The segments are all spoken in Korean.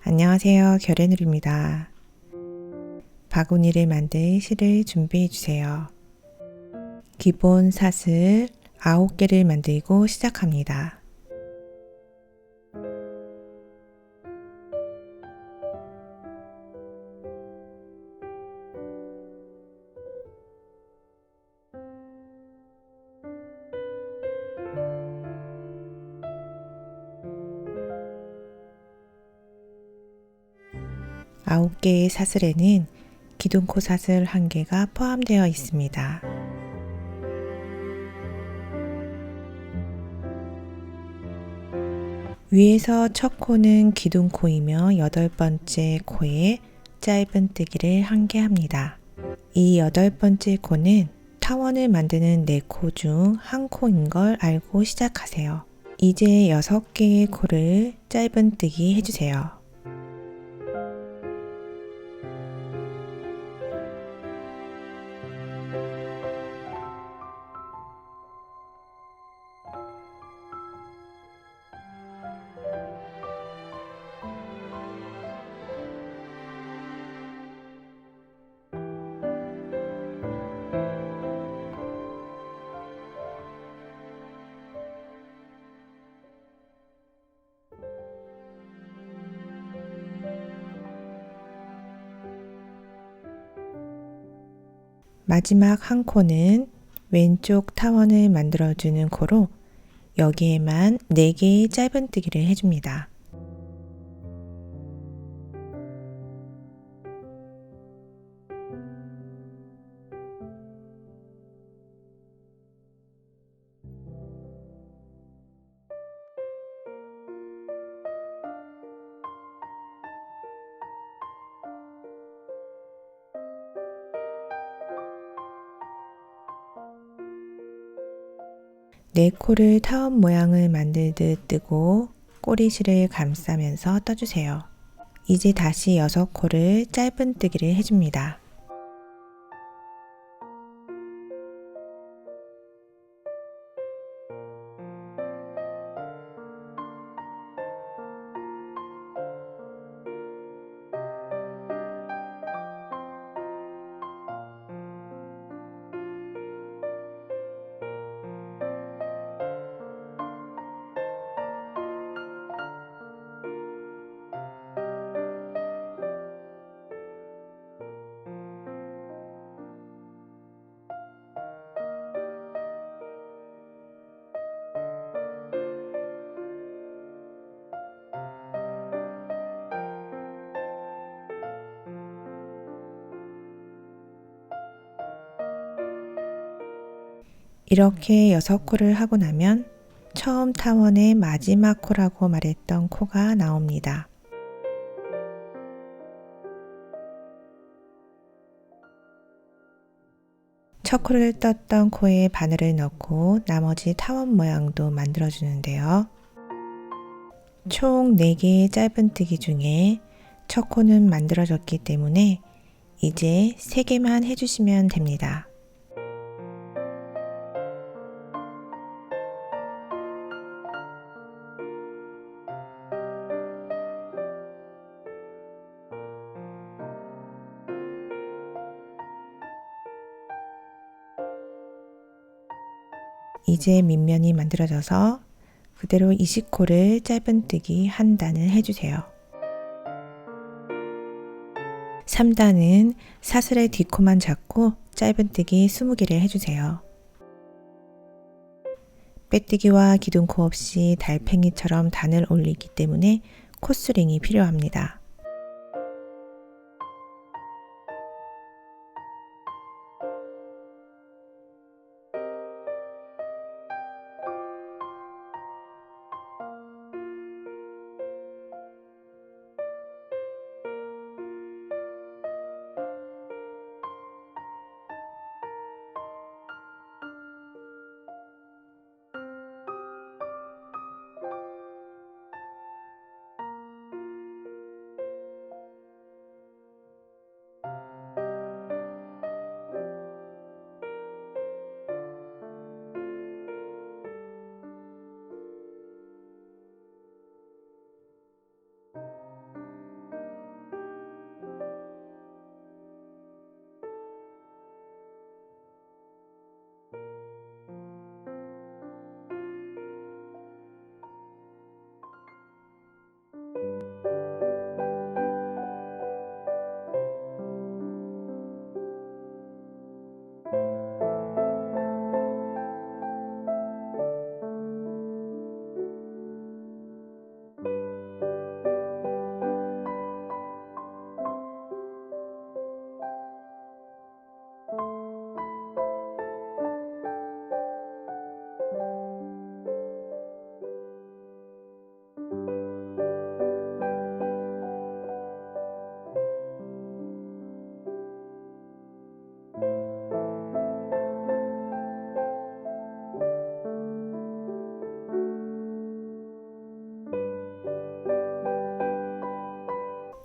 안녕하세요. 결의누리입니다. 바구니를 만들 실을 준비해 주세요. 기본 사슬 9개를 만들고 시작합니다. 아홉 개의 사슬에는 기둥코 사슬 1개가 포함되어 있습니다. 위에서 첫 코는 기둥코이며 8번째 코에 짧은뜨기를 1개 합니다. 이 8번째 코는 타원을 만드는 4코 중 1코인 걸 알고 시작하세요. 이제 6개의 코를 짧은뜨기 해주세요. 마지막 한 코는 왼쪽 타원을 만들어주는 코로 여기에만 4개의 짧은뜨기를 해줍니다. 네 코를 타원 모양을 만들듯 뜨고 꼬리실을 감싸면서 떠주세요. 이제 다시 6코를 짧은뜨기를 해줍니다. 이렇게 6코를 하고 나면 처음 타원의 마지막 코라고 말했던 코가 나옵니다. 첫 코를 떴던 코에 바늘을 넣고 나머지 타원 모양도 만들어 주는데요. 총 4개의 짧은뜨기 중에 첫 코는 만들어졌기 때문에 이제 3개만 해주시면 됩니다. 이제 밑면이 만들어져서 그대로 20코를 짧은뜨기 한 단을 해주세요. 3단은 사슬의 뒷코만 잡고 짧은뜨기 20개를 해주세요. 빼뜨기와 기둥코 없이 달팽이처럼 단을 올리기 때문에 코스링이 필요합니다.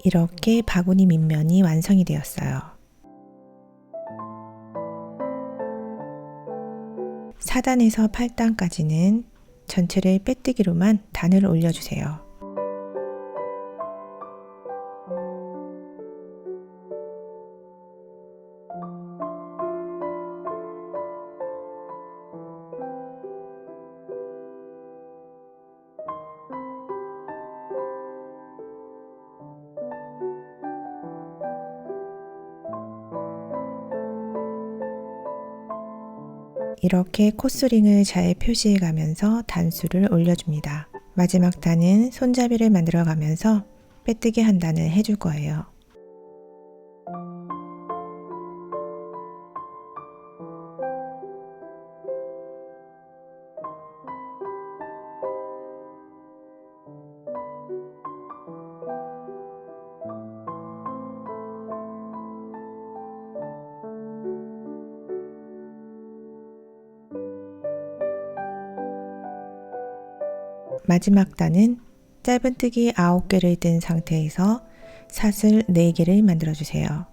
이렇게 바구니 밑면이 완성이 되었어요. 4단에서 8단까지는 전체를 빼뜨기로만 단을 올려주세요. 이렇게 코스링을 잘 표시해 가면서 단수를 올려줍니다. 마지막 단은 손잡이를 만들어 가면서 빼뜨기 한 단을 해줄 거예요. 마지막 단은 짧은뜨기 9개를 뜬 상태에서 사슬 4개를 만들어 주세요.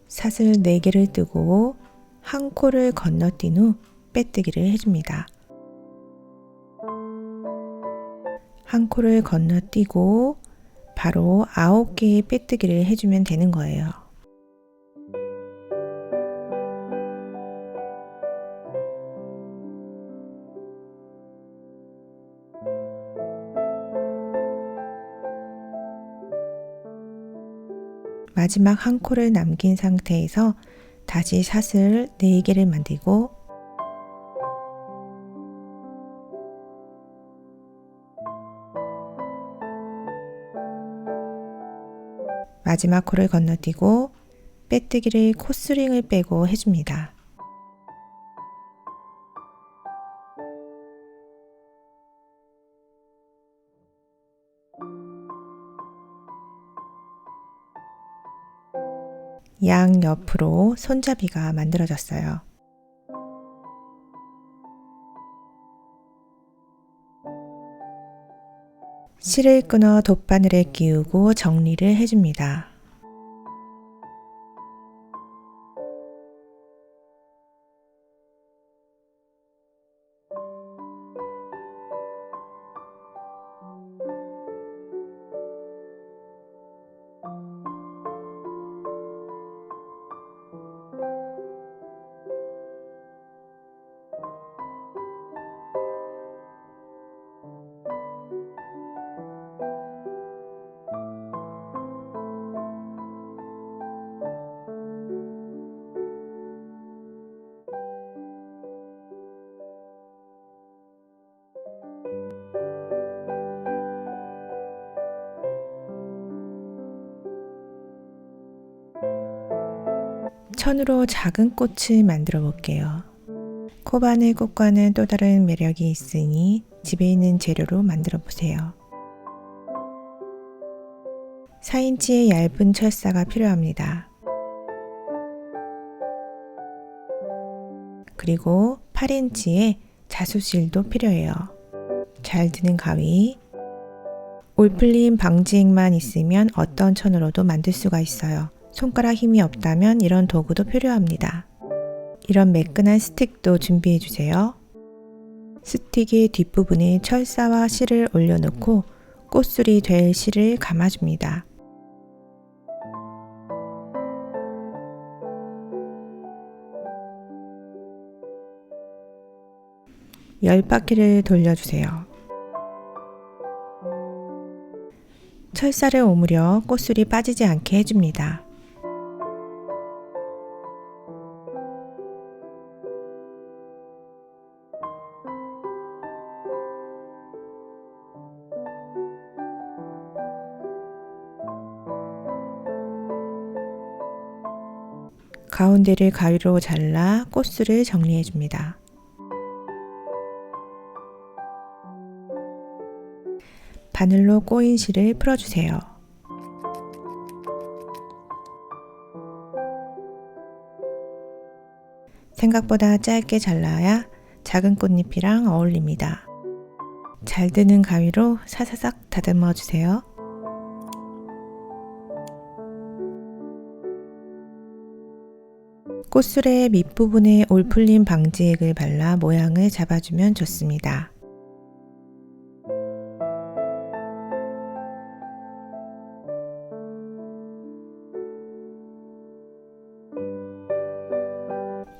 사슬 4개를 뜨고 한 코를 건너뛴 후 빼뜨기를 해줍니다. 한 코를 건너뛰고 바로 9개의 빼뜨기를 해주면 되는 거예요. 마지막 한 코를 남긴 상태에서 다시 사슬 4개를 만들고 마지막 코를 건너뛰고 빼뜨기를 코스링을 빼고 해줍니다. 양옆으로 손잡이가 만들어졌어요. 실을 끊어 돗바늘에 끼우고 정리를 해줍니다. 천으로 작은 꽃을 만들어 볼게요. 코바늘 꽃과는 또 다른 매력이 있으니 집에 있는 재료로 만들어 보세요. 4인치의 얇은 철사가 필요합니다. 그리고 8인치의 자수실도 필요해요. 잘 드는 가위, 올풀림 방지액만 있으면 어떤 천으로도 만들 수가 있어요. 손가락 힘이 없다면 이런 도구도 필요합니다. 이런 매끈한 스틱도 준비해 주세요. 스틱의 뒷부분에 철사와 실을 올려놓고 꽃술이 될 실을 감아줍니다. 열 바퀴를 돌려주세요. 철사를 오므려 꽃술이 빠지지 않게 해줍니다. 가운데를 가위로 잘라 꽃술을 정리해 줍니다. 바늘로 꼬인 실을 풀어주세요. 생각보다 짧게 잘라야 작은 꽃잎이랑 어울립니다. 잘 드는 가위로 사사삭 다듬어 주세요. 꽃술의 밑부분에 올풀림 방지액을 발라 모양을 잡아주면 좋습니다.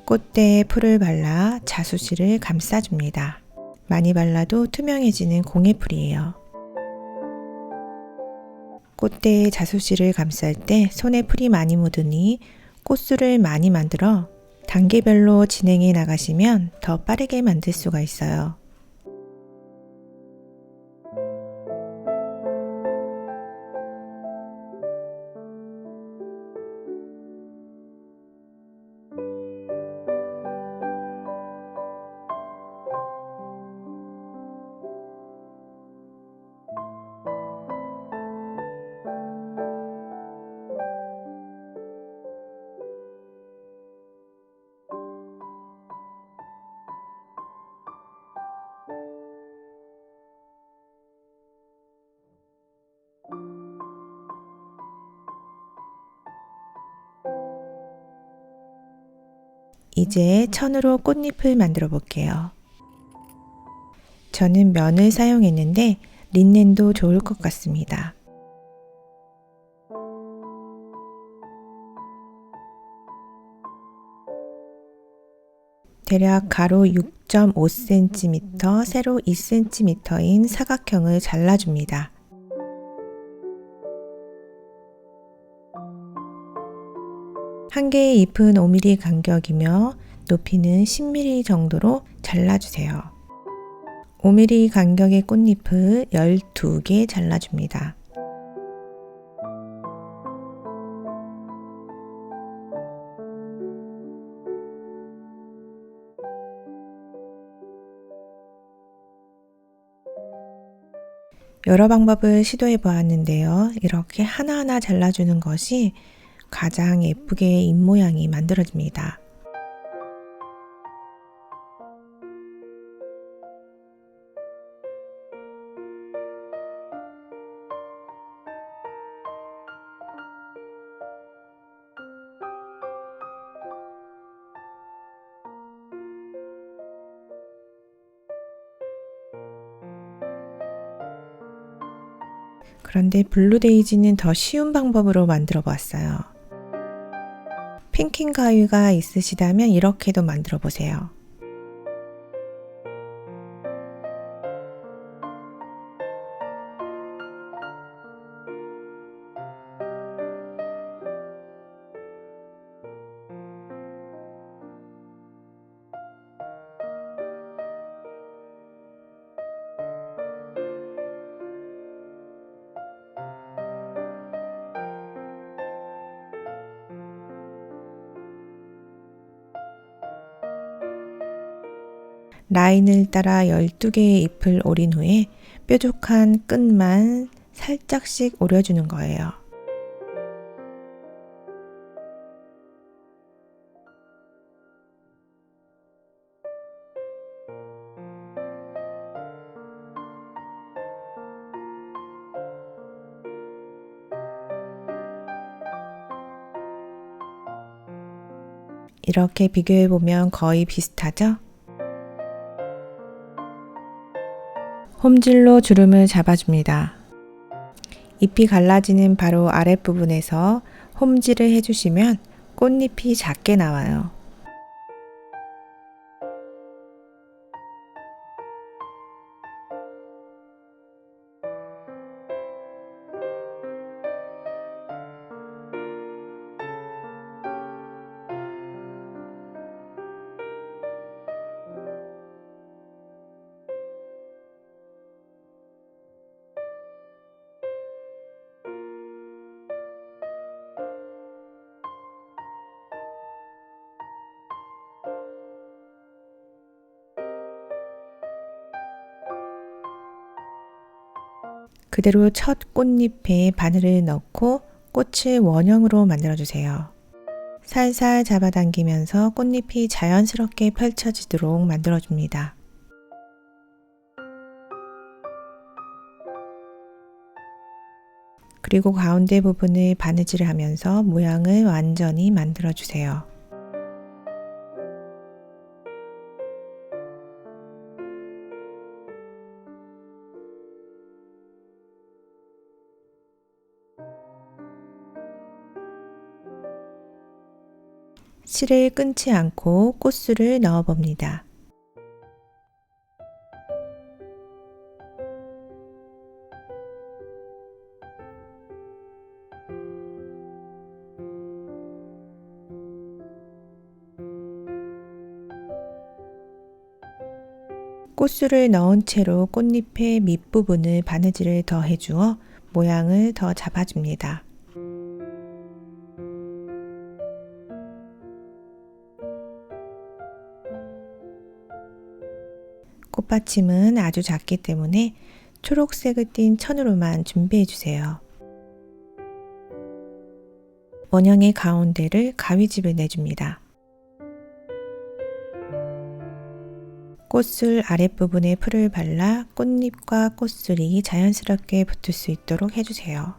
꽃대에 풀을 발라 자수실을 감싸줍니다. 많이 발라도 투명해지는 공예풀이에요. 꽃대에 자수실을 감쌀 때 손에 풀이 많이 묻으니 꽃술을 많이 만들어 단계별로 진행해 나가시면 더 빠르게 만들 수가 있어요. 이제 천으로 꽃잎을 만들어 볼게요. 저는 면을 사용했는데 린넨도 좋을 것 같습니다. 대략 가로 6.5cm, 세로 2cm인 사각형을 잘라줍니다. 한 개의 잎은 5mm 간격이며 높이는 10mm 정도로 잘라주세요. 5mm 간격의 꽃잎을 12개 잘라줍니다. 여러 방법을 시도해 보았는데요. 이렇게 하나하나 잘라주는 것이 가장 예쁘게 잎 모양이 만들어집니다. 그런데 블루데이지는 더 쉬운 방법으로 만들어 보았어요. 핑킹 가위가 있으시다면 이렇게도 만들어 보세요. 라인을 따라 12개의 잎을 오린 후에 뾰족한 끝만 살짝씩 오려주는 거예요. 이렇게 비교해 보면 거의 비슷하죠? 홈질로 주름을 잡아줍니다. 잎이 갈라지는 바로 아랫부분에서 홈질을 해주시면 꽃잎이 작게 나와요. 그대로 첫 꽃잎에 바늘을 넣고 꽃을 원형으로 만들어주세요. 살살 잡아당기면서 꽃잎이 자연스럽게 펼쳐지도록 만들어줍니다. 그리고 가운데 부분을 바느질을 하면서 모양을 완전히 만들어 주세요. 실을 끊지 않고 꽃술을 넣어 봅니다. 꽃술을 넣은 채로 꽃잎의 밑부분을 바느질을 더 해주어 모양을 더 잡아줍니다. 꽃받침은 아주 작기 때문에 초록색을 띤 천으로만 준비해 주세요. 원형의 가운데를 가위집을 내줍니다. 꽃술 아랫부분에 풀을 발라 꽃잎과 꽃술이 자연스럽게 붙을 수 있도록 해주세요.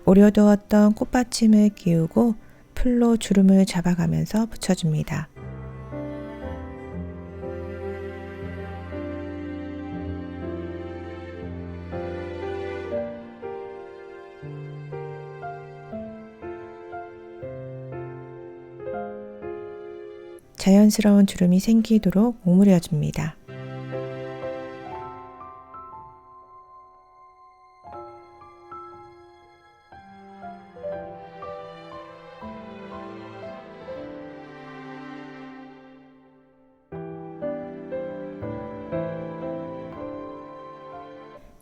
오려두었던 꽃받침을 끼우고 풀로 주름을 잡아가면서 붙여줍니다. 자연스러운 주름이 생기도록 오므려줍니다.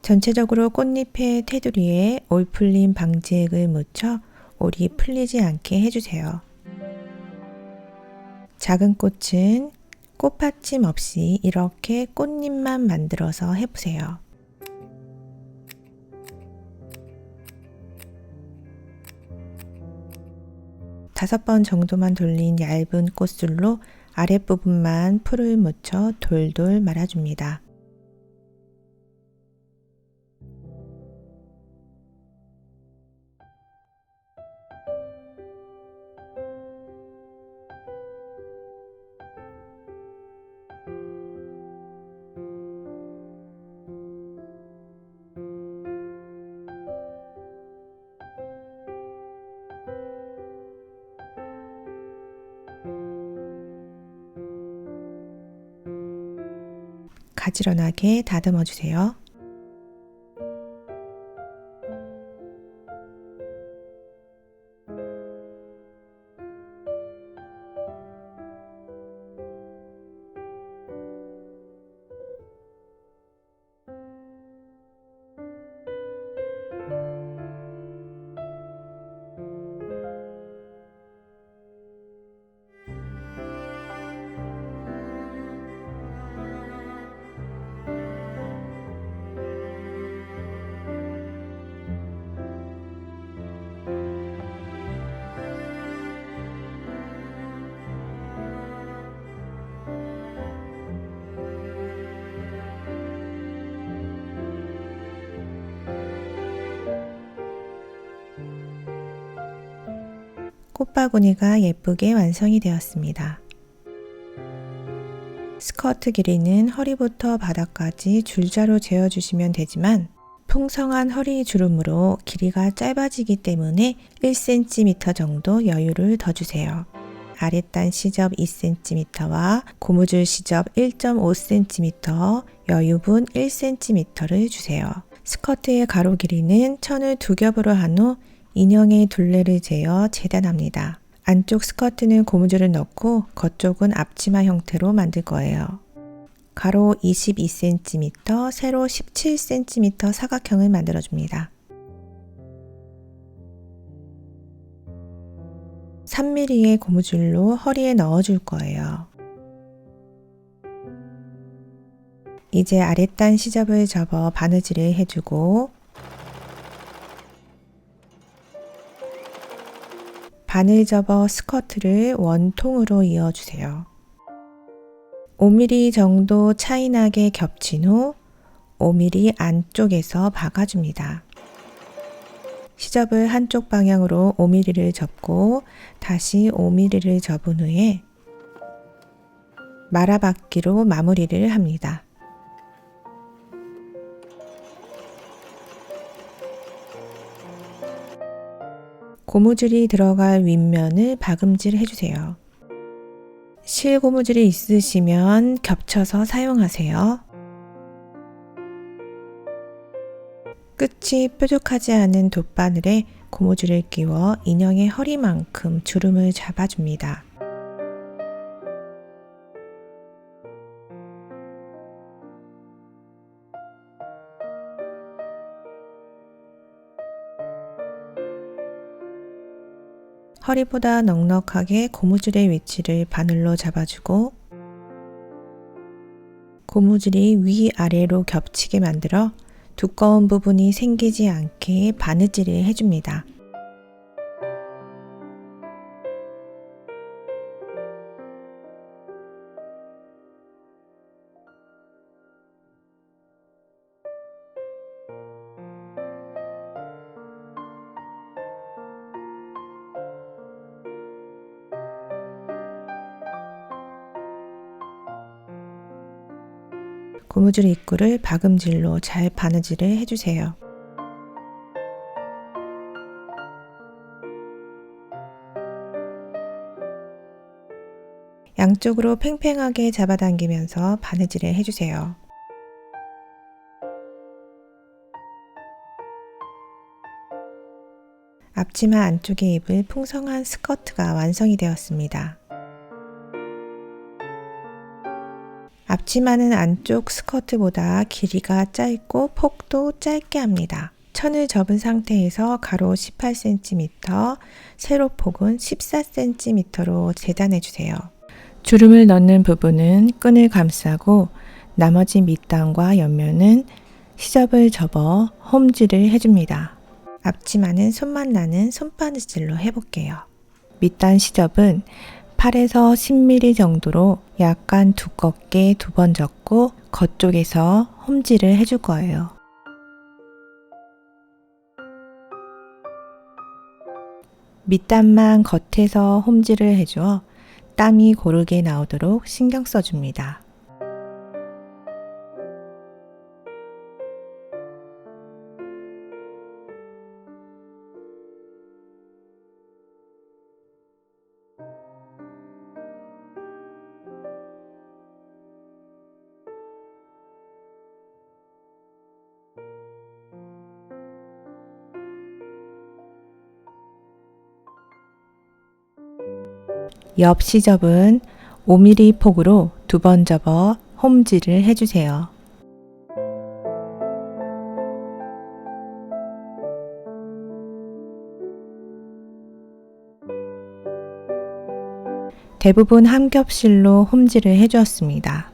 전체적으로 꽃잎의 테두리에 올 풀림 방지액을 묻혀 올이 풀리지 않게 해주세요. 작은 꽃은 꽃받침 없이 이렇게 꽃잎만 만들어서 해보세요. 다섯 번 정도만 돌린 얇은 꽃술로 아랫부분만 풀을 묻혀 돌돌 말아줍니다. 가지런하게 다듬어 주세요. 꽃바구니가 예쁘게 완성이 되었습니다. 스커트 길이는 허리부터 바닥까지 줄자로 재어주시면 되지만 풍성한 허리 주름으로 길이가 짧아지기 때문에 1cm 정도 여유를 더 주세요. 아랫단 시접 2cm와 고무줄 시접 1.5cm, 여유분 1cm를 주세요. 스커트의 가로 길이는 천을 두 겹으로 한 후 인형의 둘레를 재어 재단합니다. 안쪽 스커트는 고무줄을 넣고 겉쪽은 앞치마 형태로 만들 거예요. 가로 22cm, 세로 17cm 사각형을 만들어줍니다. 3mm의 고무줄로 허리에 넣어줄 거예요. 이제 아랫단 시접을 접어 바느질을 해주고 바늘 접어 스커트를 원통으로 이어주세요. 5mm 정도 차이 나게 겹친 후 5mm 안쪽에서 박아줍니다. 시접을 한쪽 방향으로 5mm를 접고 다시 5mm를 접은 후에 말아받기로 마무리를 합니다. 고무줄이 들어갈 윗면을 박음질 해주세요. 실 고무줄이 있으시면 겹쳐서 사용하세요. 끝이 뾰족하지 않은 돗바늘에 고무줄을 끼워 인형의 허리만큼 주름을 잡아줍니다. 허리보다 넉넉하게 고무줄의 위치를 바늘로 잡아주고 고무줄이 위아래로 겹치게 만들어 두꺼운 부분이 생기지 않게 바느질을 해줍니다. 고무줄 입구를 박음질로 잘 바느질을 해주세요. 양쪽으로 팽팽하게 잡아당기면서 바느질을 해주세요. 앞치마 안쪽에 입을 풍성한 스커트가 완성이 되었습니다. 앞치마는 안쪽 스커트보다 길이가 짧고 폭도 짧게 합니다. 천을 접은 상태에서 가로 18cm, 세로 폭은 14cm로 재단해 주세요. 주름을 넣는 부분은 끈을 감싸고 나머지 밑단과 옆면은 시접을 접어 홈질을 해줍니다. 앞치마는 손만 나는 손바느질로 해볼게요. 밑단 시접은 8에서 10mm 정도로 약간 두껍게 2번 접고 겉쪽에서 홈질을 해줄 거예요. 밑단만 겉에서 홈질을 해주어 땀이 고르게 나오도록 신경 써줍니다. 옆 시접은 5mm 폭으로 2번 접어 홈질을 해주세요. 대부분 한 겹실로 홈질을 해주었습니다.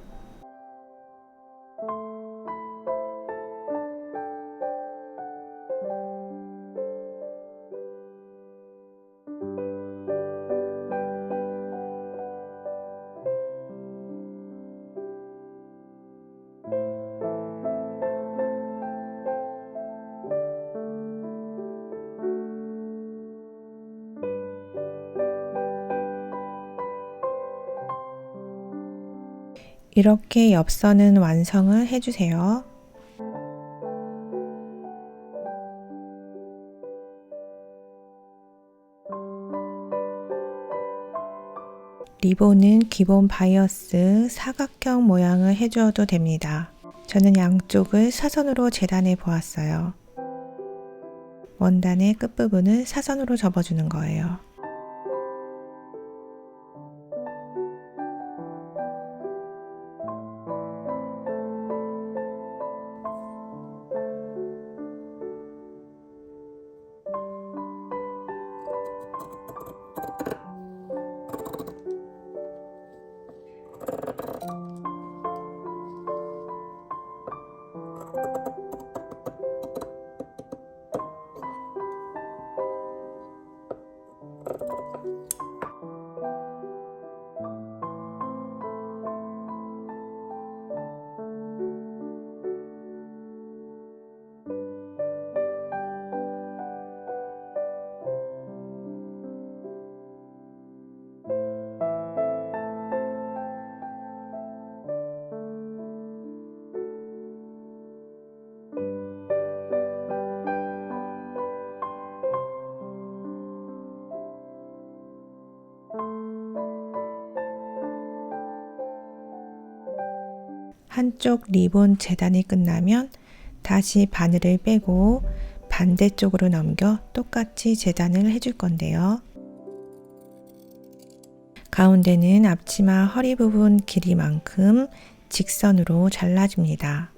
이렇게 옆선은 완성을 해주세요. 리본은 기본 바이어스 사각형 모양을 해주어도 됩니다. 저는 양쪽을 사선으로 재단해 보았어요. 원단의 끝부분을 사선으로 접어주는 거예요. 한쪽 리본 재단이 끝나면 다시 바늘을 빼고 반대쪽으로 넘겨 똑같이 재단을 해줄 건데요. 가운데는 앞치마 허리 부분 길이만큼 직선으로 잘라줍니다.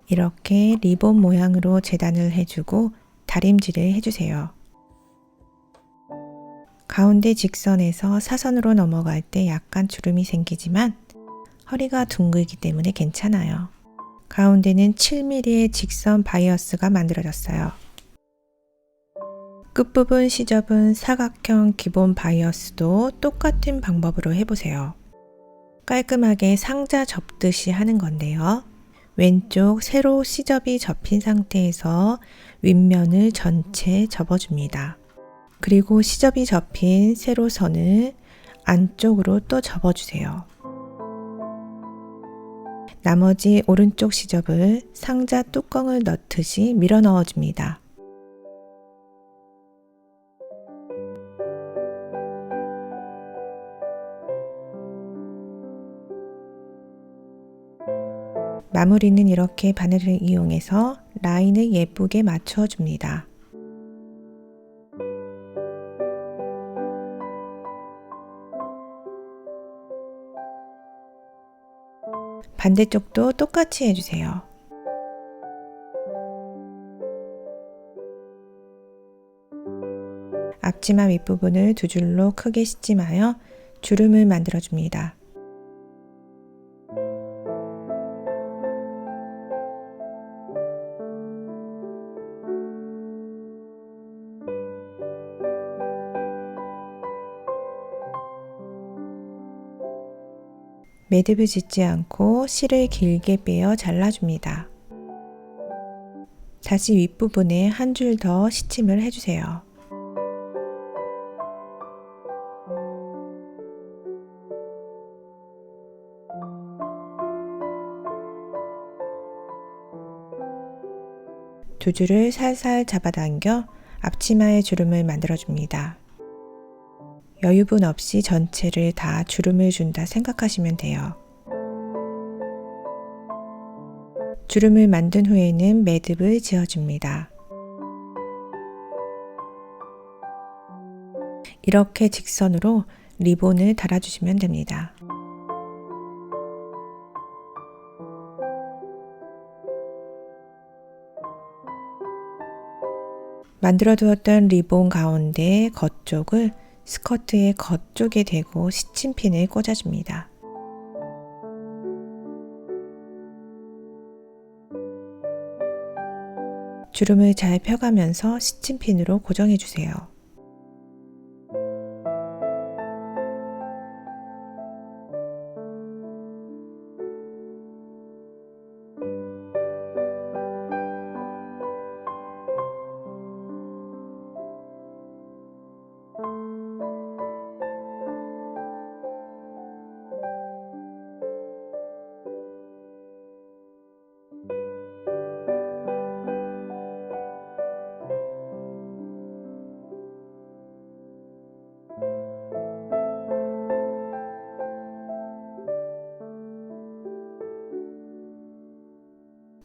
이렇게 리본 모양으로 재단을 해주고 다림질을 해주세요. 가운데 직선에서 사선으로 넘어갈 때 약간 주름이 생기지만 허리가 둥글기 때문에 괜찮아요. 가운데는 7mm의 직선 바이어스가 만들어졌어요. 끝부분 시접은 사각형 기본 바이어스도 똑같은 방법으로 해보세요. 깔끔하게 상자 접듯이 하는 건데요. 왼쪽 세로 시접이 접힌 상태에서 윗면을 전체 접어줍니다. 그리고 시접이 접힌 세로선을 안쪽으로 또 접어주세요. 나머지 오른쪽 시접을 상자 뚜껑을 넣듯이 밀어 넣어줍니다. 마무리는 이렇게 바늘을 이용해서 라인을 예쁘게 맞춰줍니다. 반대쪽도 똑같이 해주세요. 앞치마 윗부분을 두 줄로 크게 씻지마요. 주름을 만들어줍니다. 매듭을 짓지 않고 실을 길게 빼어 잘라줍니다. 다시 윗부분에 한 줄 더 시침을 해주세요. 두 줄을 살살 잡아당겨 앞치마의 주름을 만들어줍니다. 여유분 없이 전체를 다 주름을 준다 생각하시면 돼요. 주름을 만든 후에는 매듭을 지어줍니다. 이렇게 직선으로 리본을 달아주시면 됩니다. 만들어 두었던 리본 가운데 겉쪽을 스커트의 겉쪽에 대고 시침핀을 꽂아줍니다. 주름을 잘 펴가면서 시침핀으로 고정해주세요.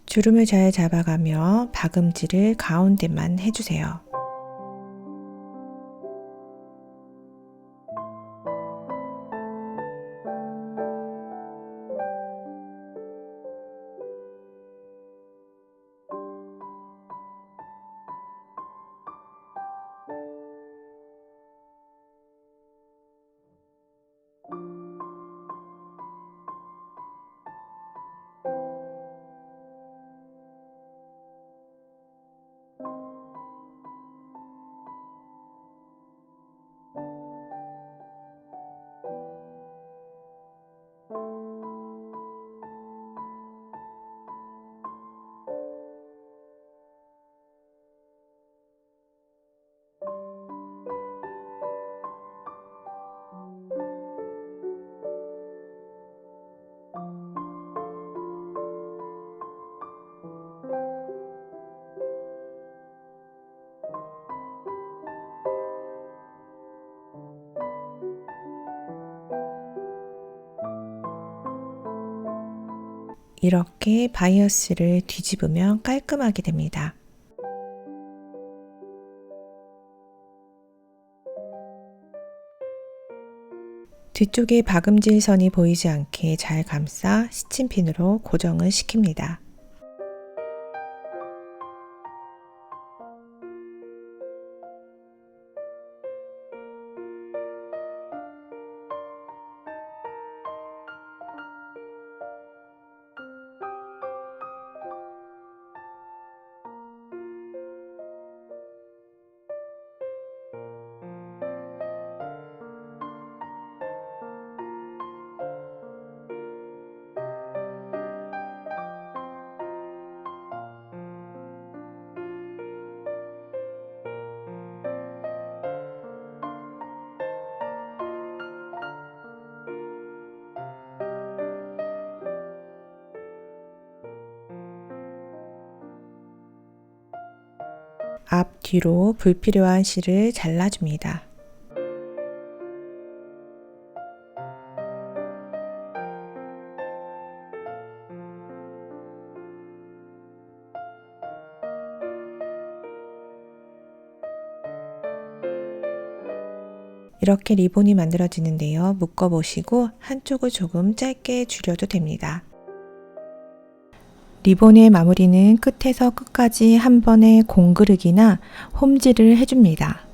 주름을 잘 잡아가며 박음질을 가운데만 해주세요. 이렇게 바이어스를 뒤집으면 깔끔하게 됩니다. 뒤쪽에 박음질 선이 보이지 않게 잘 감싸 시침핀으로 고정을 시킵니다. 앞뒤로 불필요한 실을 잘라줍니다. 이렇게 리본이 만들어지는데요. 묶어보시고 한쪽을 조금 짧게 줄여도 됩니다. 리본의 마무리는 끝에서 끝까지 한 번에 공그르기나 홈질을 해줍니다.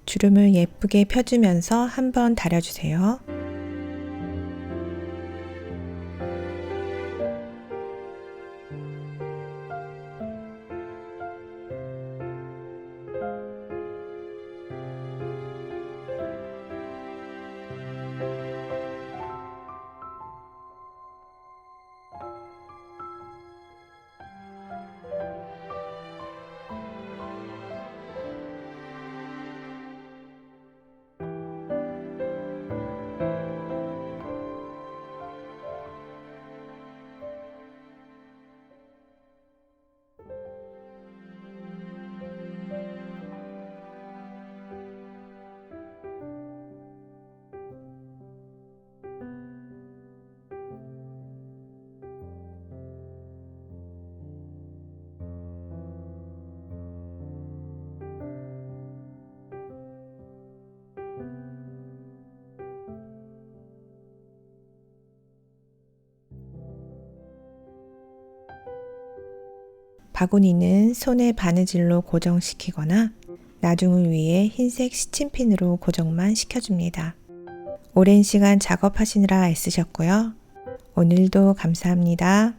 주름을 예쁘게 펴주면서 한번 다려주세요. 바구니는 손에 바느질로 고정시키거나 나중을 위해 흰색 시침핀으로 고정만 시켜줍니다. 오랜 시간 작업하시느라 애쓰셨고요. 오늘도 감사합니다.